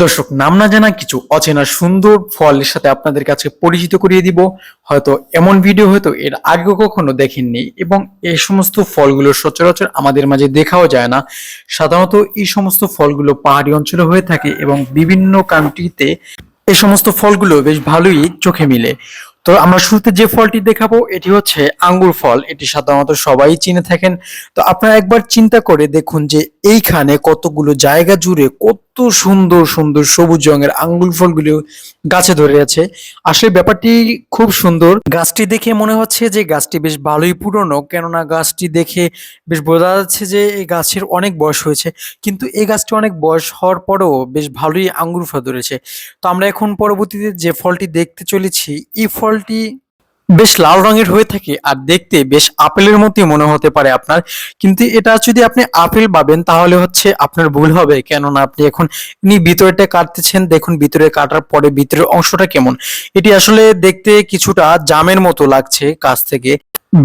দর্শক, নাম না জানা কিছু অচেনা সুন্দর ফলের সাথে আপনাদের কাছে পরিচিত করিয়ে দিব। হয়তো এমন ভিডিও হয়তো এর আগে কখনো দেখেননি, এবং এই সমস্ত ফলগুলো সচরাচর আমাদের মাঝে দেখাও যায় না। সাধারণত এই সমস্ত ফলগুলো পাহাড়ি অঞ্চলে হয়ে থাকে এবং বিভিন্ন কান্ট্রিতে এই সমস্ত ফলগুলো বেশ ভালোই চোখে মিলে। তো আমরা শুরুতে যে ফলটি দেখাবো এটি হচ্ছে আঙ্গুর ফল। এটি সাধারণত সবাই চিনে থাকেন। তো আপনারা একবার চিন্তা করে দেখুন যে এইখানে কতগুলো জায়গা জুড়ে কত সুন্দর সুন্দর সবুজ রঙের আঙ্গুর ফলগুলো গাছে ধরে আছে। আসলে ব্যাপারটি খুব সুন্দর। গাছটি দেখে মনে হচ্ছে যে গাছটি বেশ ভালোই পুরনো, কেননা গাছটি দেখে বেশ বোঝা যাচ্ছে যে এই গাছের অনেক বয়স হয়েছে। কিন্তু এই গাছটি অনেক বয়স হওয়ার পরেও বেশ ভালোই আঙ্গুর ফল ধরেছে। তো আমরা এখন পরবর্তীতে যে ফলটি দেখতে চলেছি, এই ফলটি বেশ লাল রঙের হয়ে থাকে আর দেখতে বেশ আপেলের মতোই মনে হতে পারে আপনার। কিন্তু এটা যদি আপনি আপেল ভাবেন তাহলে হচ্ছে আপনার ভুল হবে, কেননা আপনি এখন ভিতরেটা কাটতেছেন, দেখুন ভিতরে কাটার পরে ভিতরের অংশটা কেমন। এটি আসলে দেখতে কিছুটা জামের মতো লাগছে কাছ থেকে।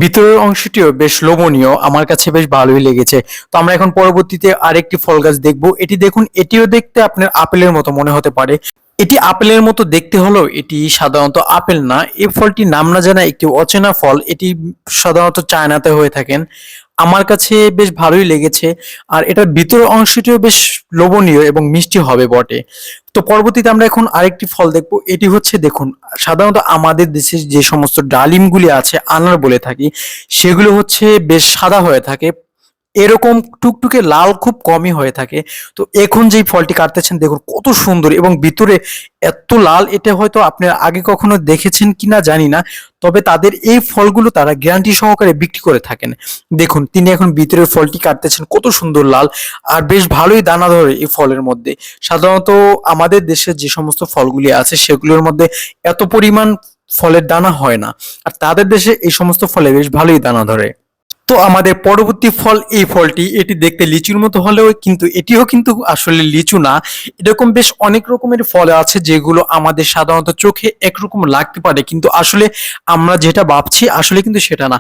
ভিতরের অংশটিও বেশ লোভনীয়, আমার কাছে বেশ ভালোই লেগেছে। তো আমরা এখন পরবর্তীতে আরেকটি ফল গাছ দেখবো। এটি দেখুন, এটিও দেখতে আপনার আপেলের মতো মনে হতে পারে। এটি আপেলের মতো দেখতে হলেও এটি সাধারণত আপেল না। এই ফলটি নাম না জানা একটি অচেনা ফল। এটি সাধারণত চায়নাতে হয়ে থাকেন। আমার কাছে বেশ ভালোই লেগেছে। আর এটার ভিতরের অংশটিও বেশ লোভনীয় এবং মিষ্টি হবে বটে। তো পরবর্তীতে আমরা এখন আরেকটি ফল দেখবো। এটি হচ্ছে দেখুন, সাধারণত আমাদের দেশে যে সমস্ত ডালিমগুলি আছে আনার বলে থাকি, সেগুলো হচ্ছে বেশ সাদা হয়ে থাকে। এরকম টুকটুকে লাল খুব কমই হয়ে থাকে। তো এখন যেই ফলটি কাটতেছেন দেখুন কত সুন্দর এবং ভিতরে এত লাল, এটা হয়তো আপনারা আগে কখনো দেখেছেন কিনা জানি না। তবে তাদের এই ফলগুলো তারা গ্যারান্টি সহকারে বিক্রি করে থাকেন। দেখুন তিনি এখন ভিতরের ফলটি কাটতেছেন, কত সুন্দর লাল আর বেশ ভালোই দানা ধরে এই ফলের মধ্যে। সাধারণত আমাদের দেশে যে সমস্ত ফলগুলি আছে সেগুলোর মধ্যে এত পরিমাণ ফলের দানা হয় না, আর তাদের দেশে এই সমস্ত ফলে বেশ ভালোই দানা ধরে। তো আমাদের পরবর্তী ফল এই ফলটি, এটি দেখতে লিচুর মতো হলেও কিন্তু এটিও কিন্তু আসলে লিচু না। এরকম বেশ অনেক রকমের ফল আছে যেগুলো আমাদের সাধারণত চোখে একরকম লাগতে পারে, কিন্তু আসলে আমরা যেটা ভাবছি আসলে কিন্তু সেটা না।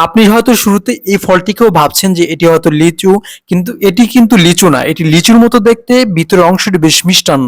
আপনি হয়তো শুরুতে এই ফলটিকেও ভাবছেন যে এটি হয়তো লিচু, কিন্তু এটি কিন্তু লিচু না, এটি লিচুর মতো দেখতে, ভিতরের অংশটি বেশ মিষ্টান্ন।